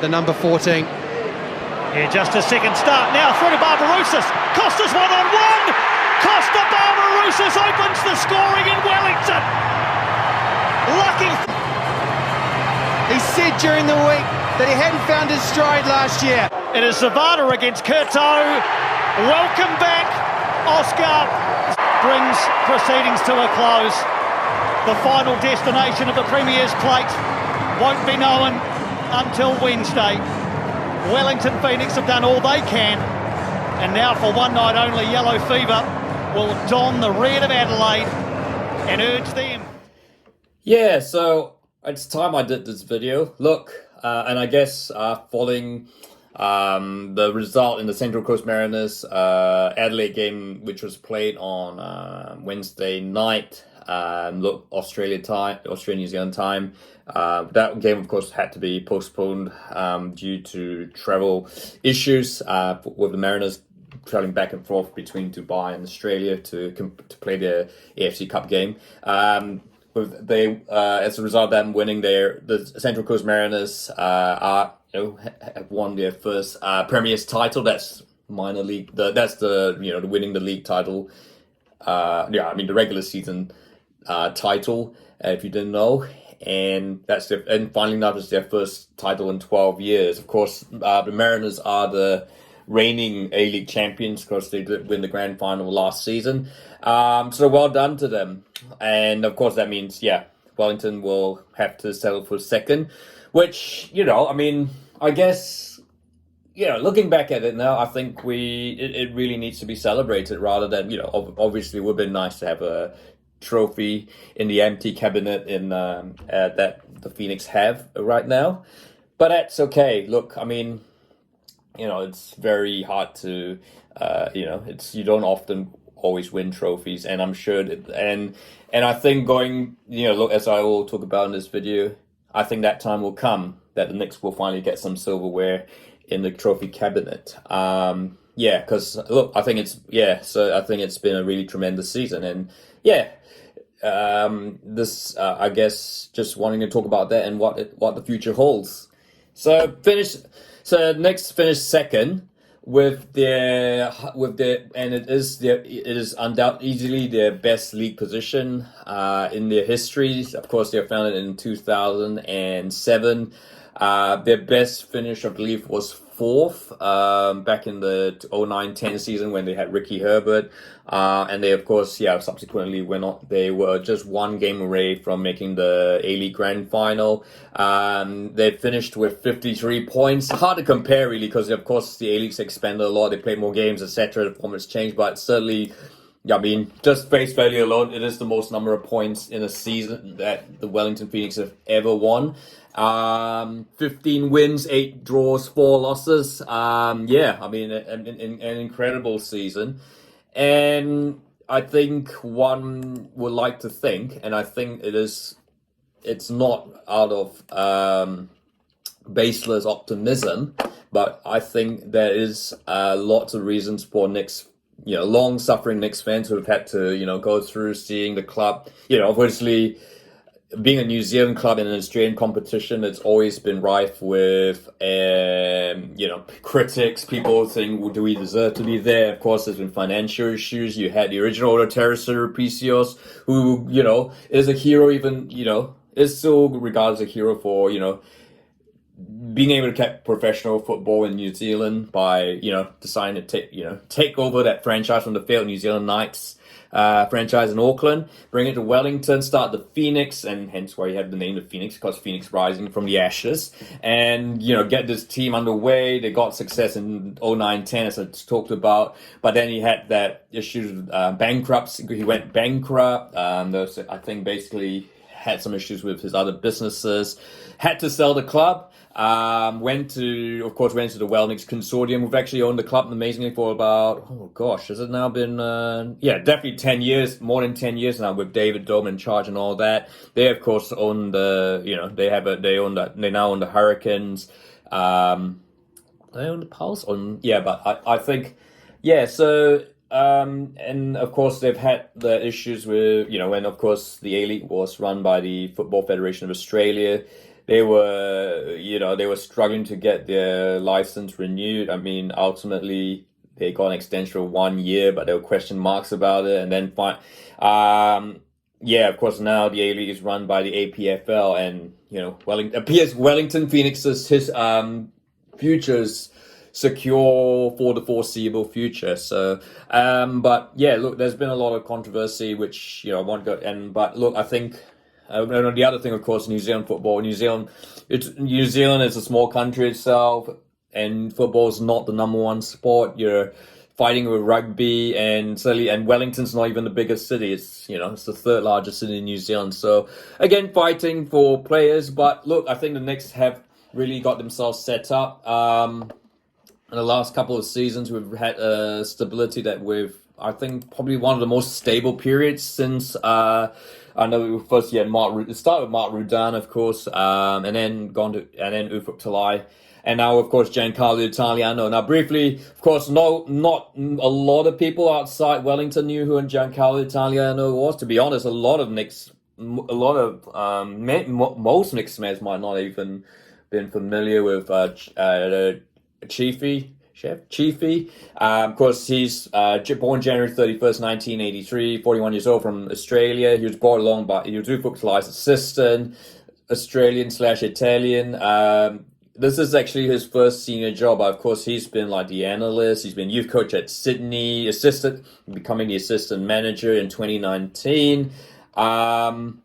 the number 14. Yeah, just a second start now through to Barbarouses. Costa's one-on-one. Costa Barbarouses opens the scoring in Wellington. Lucky. He said during the week that he hadn't found his stride last year. It is Zavada against Curto. Welcome back, Oscar. Brings proceedings to a close. The final destination of the Premier's plate won't be known until Wednesday. Wellington Phoenix have done all they can, and now for one night only, Yellow Fever will don the red of Adelaide and urge them. Yeah, so it's time I did this video. Look, and I guess following the result in the Central Coast Mariners Adelaide game, which was played on Wednesday night, look, Australia-New Zealand time. That game, of course, had to be postponed due to travel issues with the Mariners traveling back and forth between Dubai and Australia to play the AFC Cup game. As a result of them winning the Central Coast Mariners have won their first Premier's title. That's minor league. That's the winning the league title. The regular season title, if you didn't know. And finally that was their first title in 12 years. Of course, the Mariners are the reigning A-League champions because they did win the grand final last season. So well done to them. And of course that means, Wellington will have to settle for second, which, I guess, looking back at it now, I think it really needs to be celebrated rather than, obviously it would have been nice to have a trophy in the empty cabinet that the Phoenix have right now, but that's okay. Look, it's very hard to you don't often always win trophies, and I'm sure and I think going look, as I will talk about in this video, I think that time will come that the Knicks will finally get some silverware in the trophy cabinet. Because look, I think it's been a really tremendous season, and I guess just wanting to talk about that and what the future holds. So Knicks finished second with their and it is undoubtedly easily their best league position in their history. Of course, they were founded in 2007. Their best finish, I believe, was fourth back in the 09-10 season when they had Ricky Herbert. And they, of course, subsequently went on. They were just one game away from making the A-League Grand Final. They finished with 53 points. Hard to compare, really, because, of course, the A-League's expanded a lot. They played more games, etc. The format's changed, but certainly, just face value alone, it is the most number of points in a season that the Wellington Phoenix have ever won. 15 wins, 8 draws, 4 losses. An incredible season. And I think one would like to think, and I think it's not out of baseless optimism, but I think there is lots of reasons for Knicks, long-suffering Knicks fans who have had to, go through seeing the club, obviously being a New Zealand club in an Australian competition, it's always been rife with, critics, people saying, well, do we deserve to be there? Of course, there's been financial issues. You had the original Teresa Picios, who, is a hero even, is still regarded as a hero for, being able to keep professional football in New Zealand by, deciding to take over that franchise from the failed New Zealand Knights franchise in Auckland, bring it to Wellington, start the Phoenix, and hence why you have the name the Phoenix, because Phoenix rising from the ashes, and get this team underway. They got success in 09-10, as I talked about, but then he had that issue with bankruptcy. He went bankrupt. I think basically had some issues with his other businesses, had to sell the club. Went to the Wellington Consortium. We've actually owned the club amazingly for about, has it now been, definitely 10 years, more than 10 years now, with David Dome in charge and all that. They, of course, own they now own the Hurricanes. They own the Pulse? I think, so, and of course they've had the issues with, when of course the A-League was run by the Football Federation of Australia. they were struggling to get their license renewed. I mean, ultimately they got an extension of 1 year, but there were question marks about it. And then of course, now the A League is run by the APFL, and Wellington Phoenix's his futures secure for the foreseeable future. So, but yeah, look, there's been a lot of controversy, which I won't go. But look, I think the other thing, of course, New Zealand football. New Zealand is a small country itself, and football is not the number one sport. You're fighting with rugby, and Wellington's not even the biggest city. It's it's the third largest city in New Zealand. So again, fighting for players. But look, I think the Knicks have really got themselves set up. In the last couple of seasons, we've had a stability that I think, probably one of the most stable periods since I know first you had it started with Mark Rudan, of course, and then Ufuk Talai. And now, of course, Giancarlo Italiano. Now, briefly, of course, not a lot of people outside Wellington knew who Giancarlo Italiano was. To be honest, most Knicks fans might not even been familiar with Chiefy. Of course, he's born January 31st, 1983, 41 years old, from Australia. He was brought along by Ufuk Talai's assistant, Australian/Italian. This is actually his first senior job. Of course, he's been like the analyst. He's been youth coach at Sydney, becoming the assistant manager in 2019. And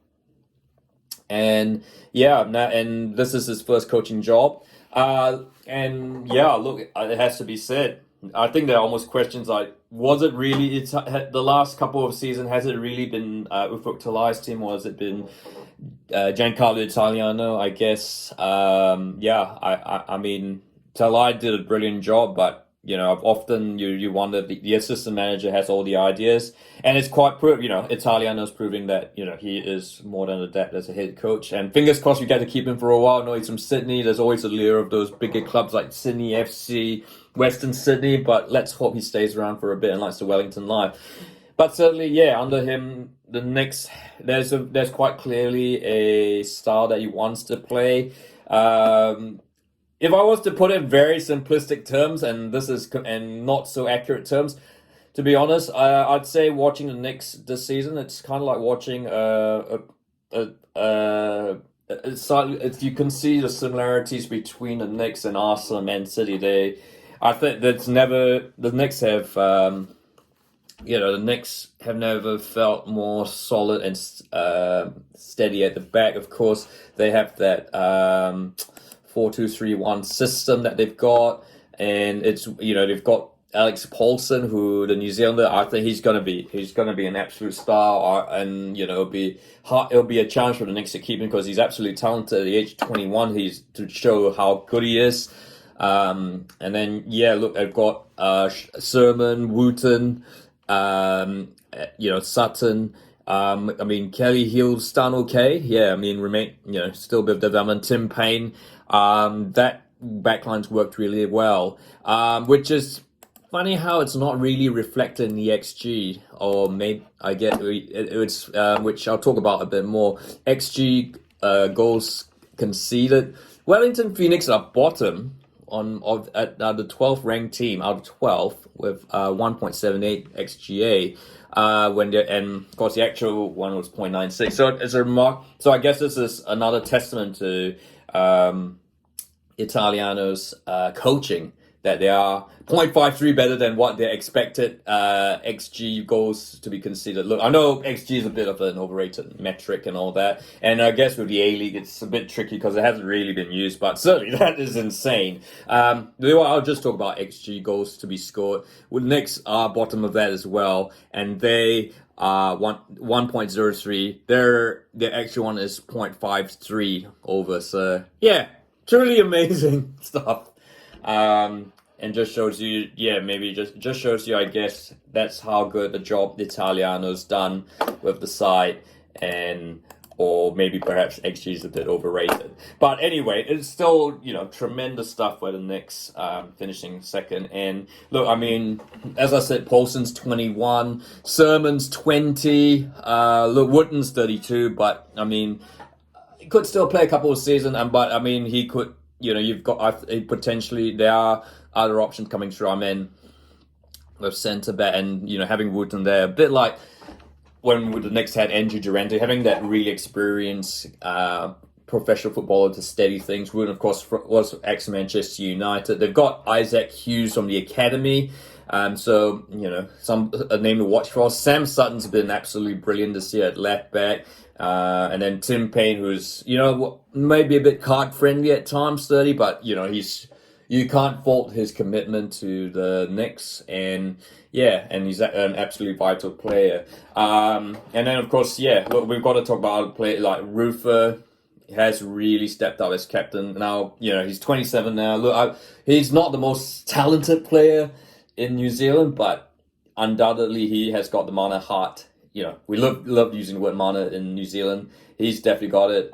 this is his first coaching job. And yeah, look, it has to be said. I think there are almost questions like, was it really, the last couple of seasons, has it really been Ufuk Talai's team, or has it been Giancarlo Italiano? I guess, I mean, Talai did a brilliant job, but often you wonder, the assistant manager has all the ideas, and it's quite Italiano's proving that he is more than adept as a head coach, and fingers crossed we get to keep him for a while. I know he's from Sydney. There's always a lure of those bigger clubs like Sydney FC, Western Sydney, but let's hope he stays around for a bit and likes the Wellington life. But certainly, under him, the Knicks, there's quite clearly a style that he wants to play. If I was to put it in very simplistic terms, and not so accurate terms, to be honest, I'd say watching the Knicks this season, it's kind of like watching you can see the similarities between the Knicks and Arsenal and Man City. I think the Knicks have the Knicks have never felt more solid and steady at the back. Of course, they have that 4-2-3-1 system that they've got, and it's they've got Alex Paulson, who the New Zealander. I think he's gonna be an absolute star, and it'll be a challenge for the Knicks to keep him, because he's absolutely talented. At the age of 21, he's to show how good he is. And then look, I've got Sermon, Wooten, Sutton. I mean, Kelly Hill's done okay. Yeah, I mean, still a bit of development. Tim Payne, that backline's worked really well, which is funny how it's not really reflected in the XG, or maybe I get it's which I'll talk about a bit more. XG goals conceded. Wellington Phoenix are bottom at the 12th ranked team out of 12 with 1.78 XGA. And of course the actual one was 0.96. So it's a remark. So I guess this is another testament to Italiano's coaching, that they are 0.53 better than what their expected XG goals to be considered. Look, I know XG is a bit of an overrated metric and all that, and I guess with the A-League it's a bit tricky because it hasn't really been used, but certainly that is insane. I'll just talk about XG goals to be scored. Well, Knicks are bottom of that as well, and they are 1.03. Their actual one is 0.53 over, so yeah, truly amazing stuff. And just shows you, just shows you, I guess, that's how good the job Italiano's done with the side, or maybe perhaps XG is a bit overrated. But anyway, it's still, tremendous stuff for the Knicks, finishing second. And look, I mean, as I said, Paulson's 21, Sermon's 20, look, Wooten's 32, but I mean, he could still play a couple of seasons, but I mean, he could, you've got potentially, there are other options coming through. I mean, with centre back and, having Wooten there, a bit like when the Knicks had Andrew Durante, having that really experienced professional footballer to steady things. Wooten, of course, was ex-Manchester United. They've got Isaac Hughes from the academy. So, a name to watch for. Sam Sutton's been absolutely brilliant this year at left back. And then Tim Payne, who's, maybe a bit card-friendly at times, 30, but, you can't fault his commitment to the Knicks. And, and he's an absolutely vital player. And then, of course, look, we've got to talk about other players like Rufer. Has really stepped up as captain. Now, he's 27 now. Look, he's not the most talented player in New Zealand, but undoubtedly he has got the Mana heart. We love using the word Mana in New Zealand. He's definitely got it.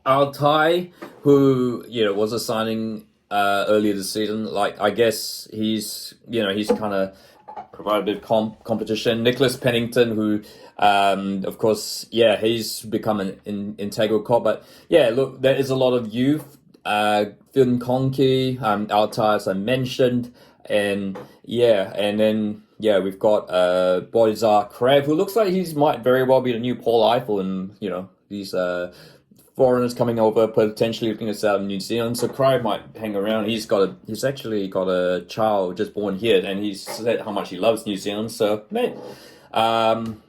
Altai, who, was a signing earlier this season. Like, I guess he's kind of provided a bit of competition. Nicholas Pennington, who, of course, he's become an integral core. But, look, there is a lot of youth. Finn Conke, Altai, as I mentioned. And, and then, we've got Boyzar Crab, who looks like he might very well be the new Paul Eiffel. And, these foreigners coming over, potentially looking at out in New Zealand. So Crab might hang around. He's actually got a child just born here, and he's said how much he loves New Zealand. So, Van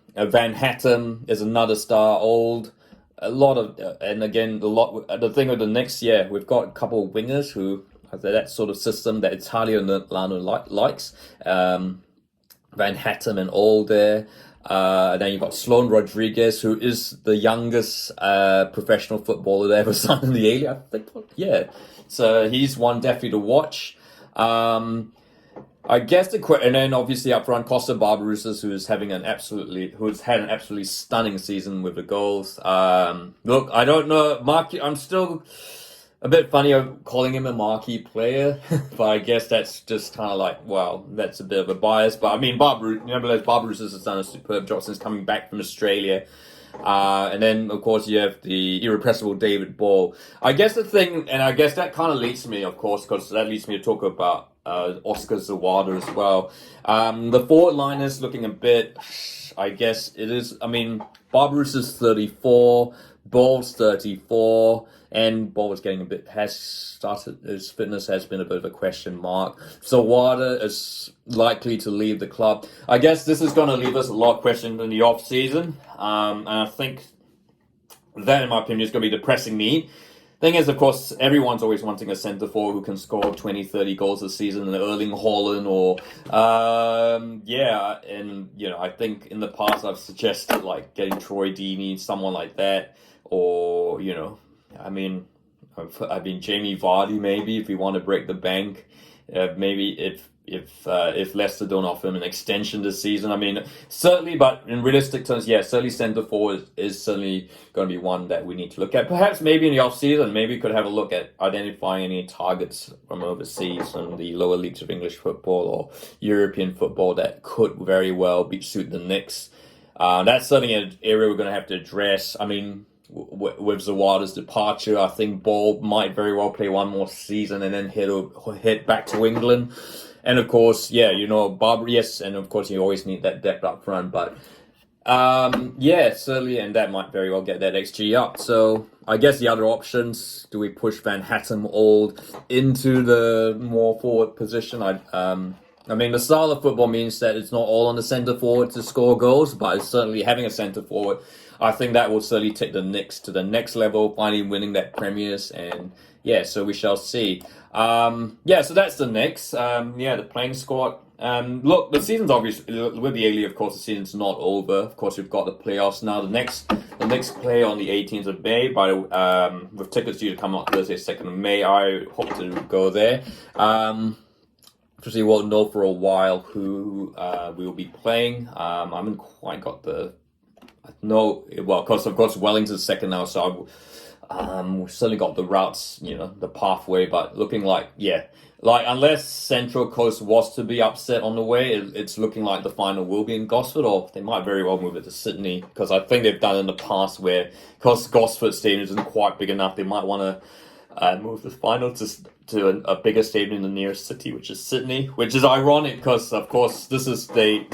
Hattem is another star, old. A lot of, and again, the thing with the next year, we've got a couple of wingers who have that sort of system that Italia Lano likes. Van Hattem and all there. Then you've got Sloan Rodriguez, who is the youngest professional footballer to ever sign in the A-League, I think. So he's one definitely to watch. I guess and then obviously up front, Costa Barbarouses, who's had an absolutely stunning season with the goals. Look, I don't know, I'm still a bit funny of calling him a marquee player, but I guess that's just kind of like, well, that's a bit of a bias. But I mean, nevertheless, Barbarouses has done a superb job since coming back from Australia. And then, of course, you have the irrepressible David Ball. I guess the thing, and I guess that kind of leads me, of course, because that leads me to talk about Oscar Zawada as well. The forward line is looking a bit, I guess it is, I mean, Barbarouses is 34, Ball's 34, and Ball was getting his fitness has been a bit of a question mark. Zawada is likely to leave the club. I guess this is going to leave us a lot of questions in the off season. And I think that, in my opinion, is going to be depressing me. Thing is, of course, everyone's always wanting a centre forward who can score 20, 30 goals a season, an Erling Haaland or, and, I think in the past I've suggested, like, getting Troy Deeney, someone like that, or, I mean, Jamie Vardy maybe if we want to break the bank. Maybe if Leicester don't offer him an extension this season. I mean, certainly, but in realistic terms, certainly centre forward is certainly going to be one that we need to look at. Perhaps maybe in the off season, maybe we could have a look at identifying any targets from overseas from the lower leagues of English football or European football that could very well suit the Knicks. That's certainly an area we're going to have to address. I mean, with Zawada's departure, I think Ball might very well play one more season and then head back to England. And of course, Barber, yes, and of course you always need that depth up front. But certainly, and that might very well get that XG up. So I guess the other options: do we push Van Hattem old into the more forward position? I mean, the style of football means that it's not all on the centre forward to score goals, but it's certainly having a centre forward. I think that will certainly take the Knicks to the next level, finally winning that Premiers, and so we shall see. So that's the Knicks. The playing squad. Look, the season's obviously, with the A-League, of course, the season's not over. Of course, we've got the playoffs now. The Knicks play on the 18th of May, with tickets due to come out Thursday, 2nd of May. I hope to go there. Obviously, we'll know for a while who we will be playing. I haven't quite got because of course Wellington's second now, so We've certainly got the routes, the pathway, but looking like, like unless Central Coast was to be upset on the way, it's looking like the final will be in Gosford, or they might very well move it to Sydney, because I think they've done it in the past where, because Gosford Stadium isn't quite big enough, they might want to move the final to a bigger stadium in the nearest city, which is Sydney, which is ironic because, of course, they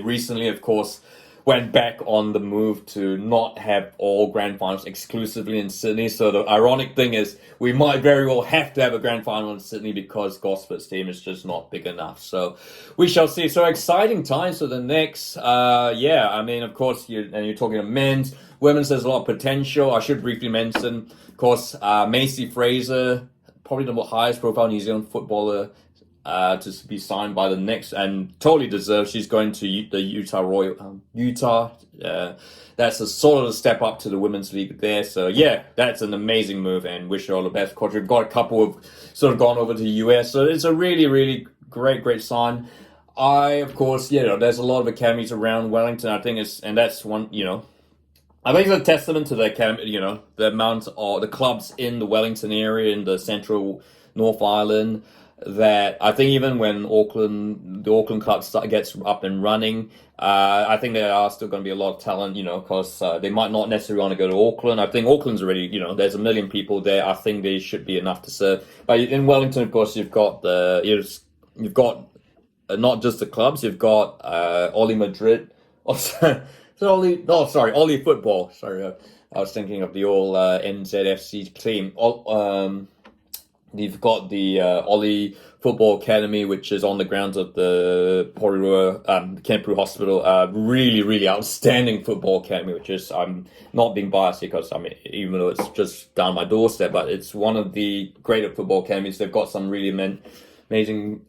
recently, of course, went back on the move to not have all grand finals exclusively in Sydney. So the ironic thing is we might very well have to have a grand final in Sydney because Gosford Stadium is just not big enough. So we shall see. So exciting times for the Knicks. I mean, of course, you're talking about men's. Women's, there's a lot of potential. I should briefly mention, of course, Macy Fraser, probably the highest profile New Zealand footballer to be signed by the Knicks, and totally deserved. She's going to the Utah. That's a sort of a step up to the women's league there. So that's an amazing move, and wish her all the best. Of course, we've got a couple of sort of gone over to the US, so it's a really, really great sign. Of course, there's a lot of academies around Wellington. I think that's one, I think it's a testament to the academy, the amount of the clubs in the Wellington area, in the central North Island, that I think even when the Auckland club gets up and running, I think there are still going to be a lot of talent, because they might not necessarily want to go to Auckland. I think Auckland's already, there's 1 million people there. I think they should be enough to serve. But in Wellington, of course, you've got not just the clubs. You've got Oli Madrid. Oli football. Sorry, I was thinking of the old NZFC team. You've got the Oli Football Academy, which is on the grounds of the Porirua Kempu Hospital. Really, really outstanding football academy, which is, I'm not being biased because, even though it's just down my doorstep, but it's one of the greater football academies. They've got some really amazing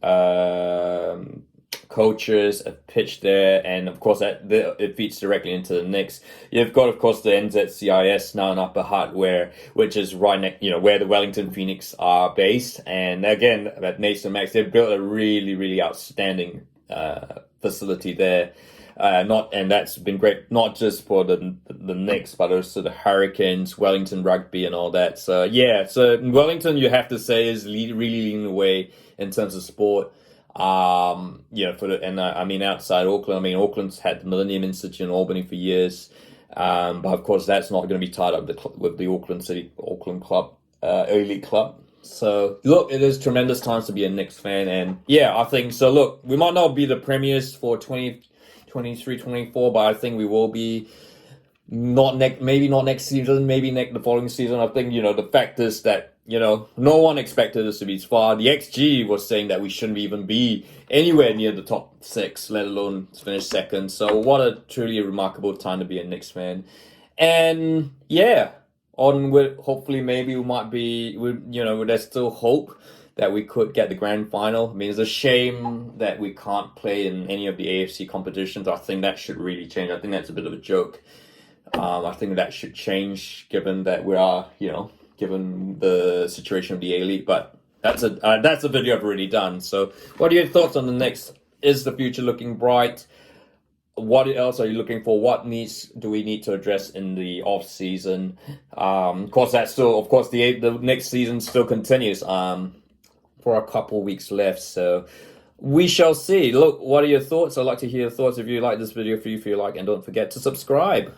coaches, a pitch there, and of course it feeds directly into the Knicks. You've got, of course, the NZCIS now in Upper Hutt, which is right next, where the Wellington Phoenix are based. And again, at Mason Max, they've built a really, really outstanding facility there. And that's been great, not just for the Knicks, but also the Hurricanes, Wellington Rugby, and all that. So so Wellington, you have to say, is really leading the way in terms of sport. Outside Auckland, Auckland's had the Millennium Institute in Albany for years, but of course that's not going to be tied up with the Auckland club, elite club. So look, it is tremendous times to be a Knicks fan, and I think so. Look, we might not be the premiers for 2023-24, but I think we will be. Maybe not next season, maybe the following season. I think, the fact is that, no one expected us to be as far. The XG was saying that we shouldn't even be anywhere near the top 6, let alone finish second. So what a truly remarkable time to be a Knicks fan. And hopefully maybe we might be, there's still hope that we could get the grand final. It's a shame that we can't play in any of the AFC competitions. I think that should really change. I think that's a bit of a joke. I think that should change given that we are, given the situation of the A-League. But that's a video I've already done. So what are your thoughts on the Knicks? Is the future looking bright? What else are you looking for? What do we need to address in the off-season? Of course, the next season still continues for a couple weeks left. So we shall see. Look, what are your thoughts? I'd like to hear your thoughts. If you like this video, feel like, and don't forget to subscribe.